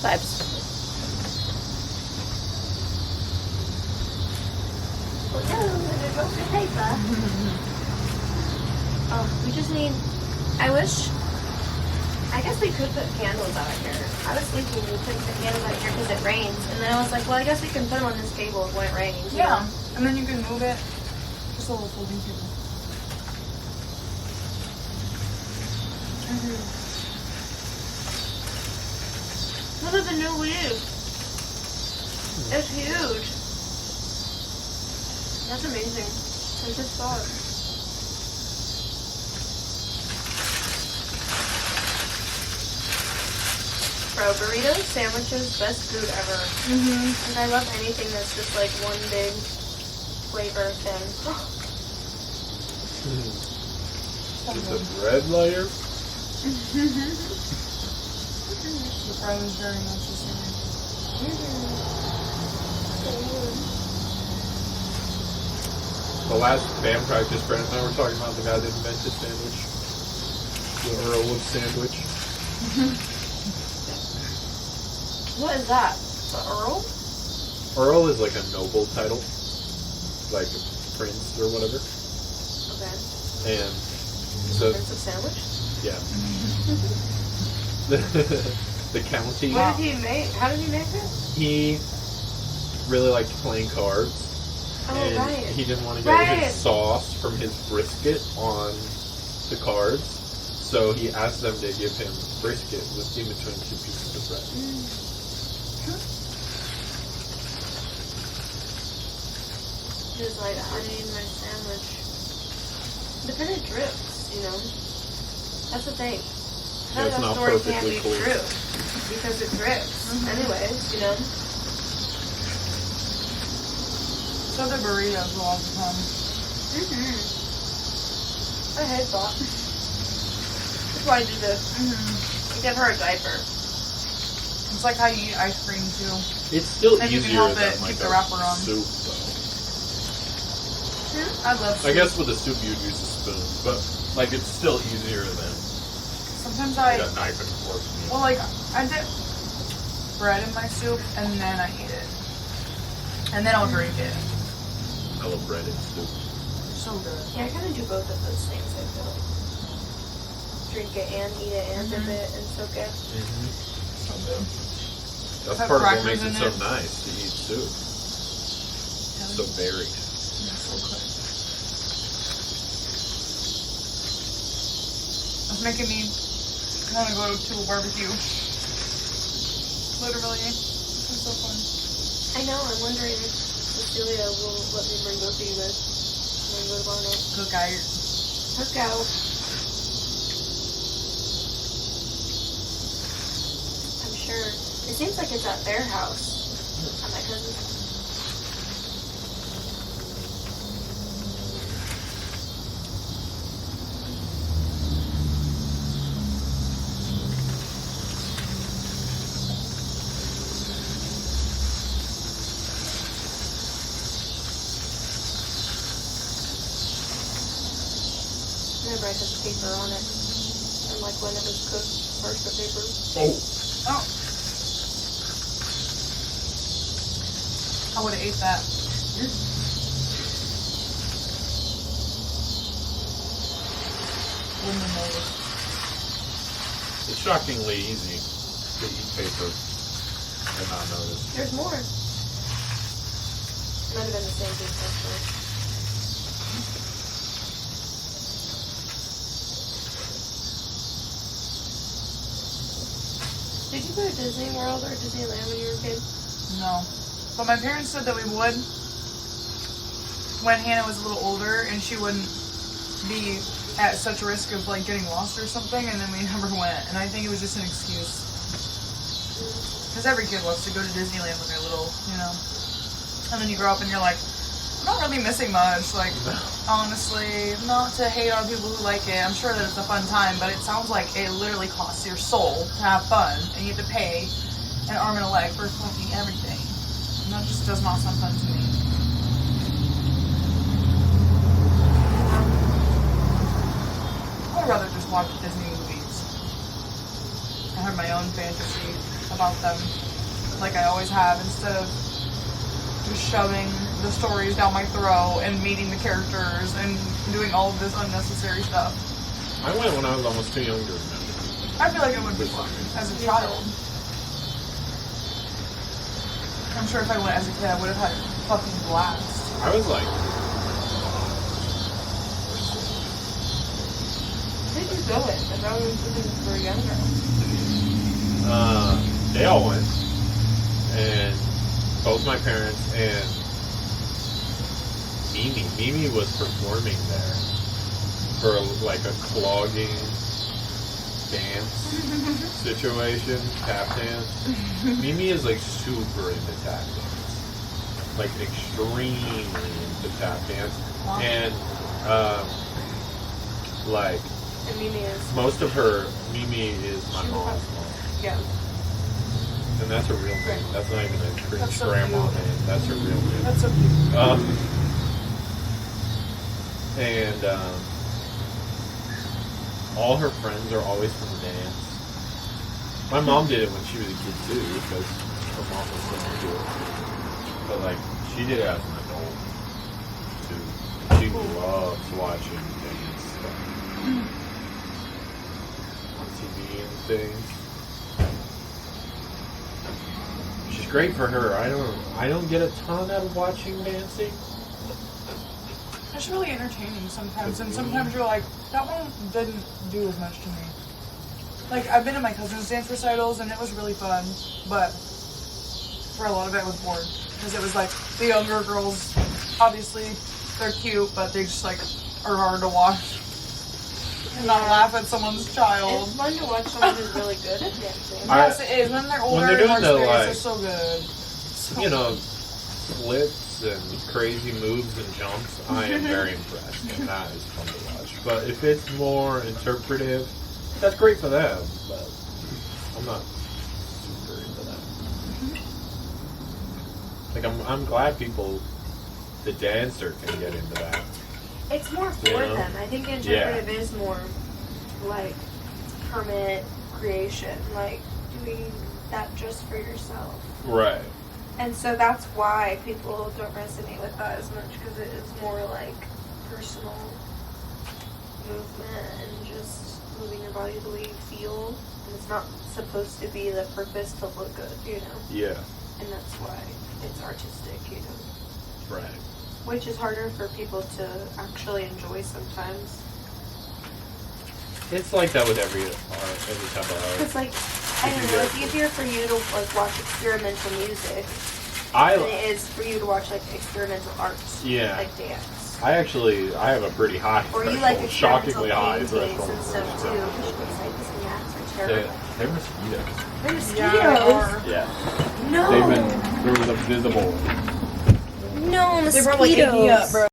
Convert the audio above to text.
Vibes. Well, no, I'm gonna go for paper. Oh, we just need. I guess we could put candles out here. I was thinking we couldn't put candles out here because it rains. And then I was like, well, I guess we can put them on this table when it rains. Yeah. And then you can move it. Just a little folding table. Look at the new leaves. It's huge. That's amazing. I just saw it. Bro, burritos, sandwiches, best food ever. And I love anything that's just like one big flavor thing. With the bread layer. The bread is very much the same. The last band practice, Brandon and I were talking about the guy that invented sandwich. The Earl of Sandwich. What is that? The Earl? Earl is like a noble title. Like a prince or whatever. Okay. And so, Prince of Sandwich? yeah. The county. What did he make? How did he make it? He really liked playing cards. Oh, and right. he didn't want to get Right. his sauce from his brisket on the cards. So he asked them to give him brisket with in between two pieces of bread. He was like, I need my sandwich. But then it drips, you know? That's the thing. Yeah, it's That not story can't perfectly be cool. true. Because it drips. Anyways, you know? So the burritos will all come. I hate that. That's why I do this. I give her a diaper. It's like how you eat ice cream too. It's still And you can easier help than it like keep the a wrapper on. soup, though. I love soup. I guess with a soup you'd use a spoon, but like it's still easier than Sometimes like a knife and fork. well, like, I dip bread in my soup and then I eat it. And then I'll drink it. I love bread and soup. So good. Yeah, I kind of do both of those things, I feel. Drink it and eat it and dip it and soak it. So good. That's Put part of what crackers makes it in so it. nice to eat soup. So varied. Yeah, so good. It's making me want to go to a barbecue. Literally. This is so fun. I know, I'm wondering if Cecilia will let me bring both of you guys. When we go on it. Cook out. Let's go. I'm sure. It seems like it's at their house. At my cousin's. Whenever I put the paper on it. And like when it was cooked, first the paper. Oh. I would have ate that. Wouldn't have noticed. It's shockingly easy to eat paper and not notice. There's more. Might have been the same piece actually. Did you go to Disney World or Disneyland when you were a kid? No. But my parents said that we would when Hannah was a little older and she wouldn't be at such risk of like getting lost or something, and then we never went. And I think it was just an excuse. Because every kid wants to go to Disneyland when they're little, you know. And then you grow up and you're like, I'm not really missing much. Like, honestly, not to hate on people who like it. I'm sure that it's a fun time, but it sounds like it literally costs your soul to have fun, and you have to pay an arm and a leg for fucking everything. And that just does not sound fun to me. I would rather just watch Disney movies. I have my own fantasy about them, like I always have, instead of just shoving the stories down my throat and meeting the characters and doing all of this unnecessary stuff. I went when I was almost too young to remember. I feel like it would be fun as a child. I'm sure if I went as a kid, I would have had a fucking blast. I was like, Where did you go with? If I was looking for a young girl. they all went, and both my parents and Mimi was performing there for like a clogging dance situation, tap dance. Mimi is like super into tap dance, like extremely into tap dance, and like And Mimi is. Mimi is my mom's mom. Yeah. And that's a real name. That's not even a cringe That's so grandma cute. name. That's her real name. That's so cute. And all her friends are always from dance. My mom did it when she was a kid too, because her mom was so into it. But like, she did it as an adult too. She loves watching dance stuff on TV and things. Which is great for her. I don't get a ton out of watching dancing. It's really entertaining sometimes, and sometimes you're like, that one didn't do as much to me. Like, I've been to my cousin's dance recitals, and it was really fun, but for a lot of it I was bored. Because it was like, the younger girls, obviously, they're cute, but they just like, are hard to watch. And not laugh at someone's child. It's fun to watch someone who's really good at dancing. Yes, it is. When they're older they're and more doing the, experienced, like, they're so good. So You know, flips and crazy moves and jumps, I am very impressed, and that is fun to watch. But if it's more interpretive, that's great for them, but I'm not super into that. Like, I'm glad the dancer can get into that. It's more for You know? them. I think interpretive is more like permanent creation, like doing that just for yourself. Right. And so that's why people don't resonate with that as much, because it is more like personal movement and just moving your body the way you feel. And it's not supposed to be the purpose to look good, you know? Yeah. And that's why it's artistic, you know? Right. Which is harder for people to actually enjoy sometimes. It's like that with every type of art. It's like, I don't know, it's easier for you to like watch experimental music than it is for you to watch like experimental art. Yeah. Like dance. I have a pretty high Or you threshold, like experimental shockingly high paintings threshold. and stuff too. It's like these gnats are terrible. They're mosquitoes. They're Yeah, mosquitoes. Yeah. No. There was a visible. No, mosquitoes. They probably ate me up, bro.